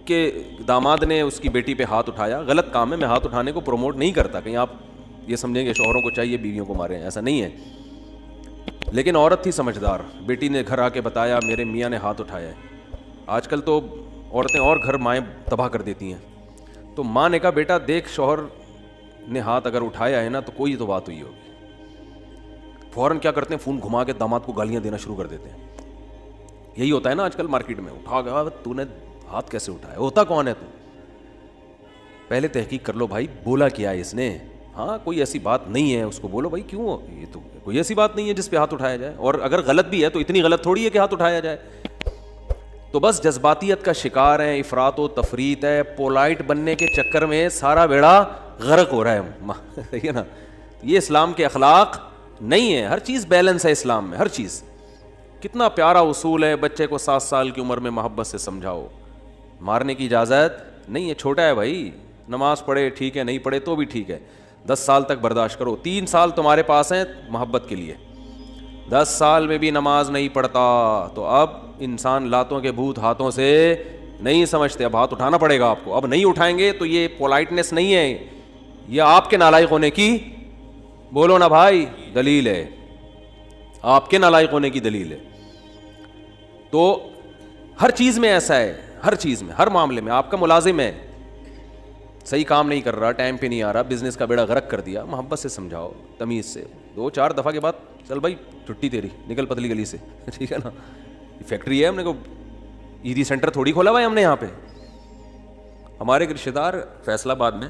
کہ داماد نے اس کی بیٹی پہ ہاتھ اٹھایا. غلط کام ہے, میں ہاتھ اٹھانے کو پروموٹ نہیں کرتا, کہیں آپ یہ سمجھیں گے شوہروں کو چاہیے بیویوں کو ماریں, ایسا نہیں ہے. لیکن عورت تھی سمجھدار, بیٹی نے گھر آ کے بتایا میرے میاں نے ہاتھ اٹھایا ہے. آج کل تو عورتیں اور گھر مائیں تباہ کر دیتی ہیں. تو ماں نے کہا بیٹا دیکھ شوہر نے ہاتھ اگر اٹھایا ہے نا تو کوئی تو بات ہوئی ہوگی. فوراً کیا کرتے ہیں, فون گھما کے داماد کو گالیاں دینا شروع کر دیتے ہیں. یہی ہوتا ہے نا آج کل مارکیٹ میں, اٹھا گیا تو نے ہاتھ کیسے اٹھایا, ہوتا کون ہے تو. پہلے تحقیق کر لو بھائی, بولا کیا ہے اس نے. ہاں کوئی ایسی بات نہیں ہے, اس کو بولو بھائی کیوں, یہ تو کوئی ایسی بات نہیں ہے جس پہ ہاتھ اٹھایا جائے, اور اگر غلط بھی ہے تو اتنی غلط تھوڑی ہے کہ ہاتھ اٹھایا جائے. تو بس جذباتیت کا شکار ہیں, افراط و تفریط ہے, پولائٹ بننے کے چکر میں سارا بیڑا غرق ہو رہا ہے. صحیح ہے نا, یہ اسلام کے اخلاق نہیں ہے. ہر چیز بیلنس ہے اسلام میں, ہر چیز. کتنا پیارا اصول ہے, بچے کو 7 سال کی عمر میں محبت سے سمجھاؤ, مارنے کی اجازت نہیں ہے. چھوٹا ہے بھائی, نماز پڑھے ٹھیک ہے, نہیں پڑھے تو بھی ٹھیک ہے, 10 سال تک برداشت کرو. 3 سال تمہارے پاس ہیں محبت کے لیے, 10 سال میں بھی نماز نہیں پڑھتا تو اب انسان لاتوں کے بھوت ہاتھوں سے نہیں سمجھتے, اب ہاتھ اٹھانا پڑے گا آپ کو. اب نہیں اٹھائیں گے تو یہ پولائٹنس نہیں ہے, یہ آپ کے نالائق ہونے کی, بولو نا بھائی, دلیل ہے, آپ کے نالائق ہونے کی دلیل ہے. تو ہر چیز میں ایسا ہے, ہر چیز میں, ہر معاملے میں. آپ کا ملازم ہے, صحیح کام نہیں کر رہا, ٹائم پہ نہیں آ رہا, بزنس کا بیڑا غرق کر دیا, محبت سے سمجھاؤ, تمیز سے. 2-4 دفعہ کے بعد چل بھائی چھٹی تیری, نکل پتلی گلی سے, ٹھیک ہے نا. فیکٹری ہے, ہم نے کو ایدی سینٹر تھوڑی کھولا ہوا ہے ہم نے یہاں پہ. ہمارے ایک رشتے دار فیصل آباد میں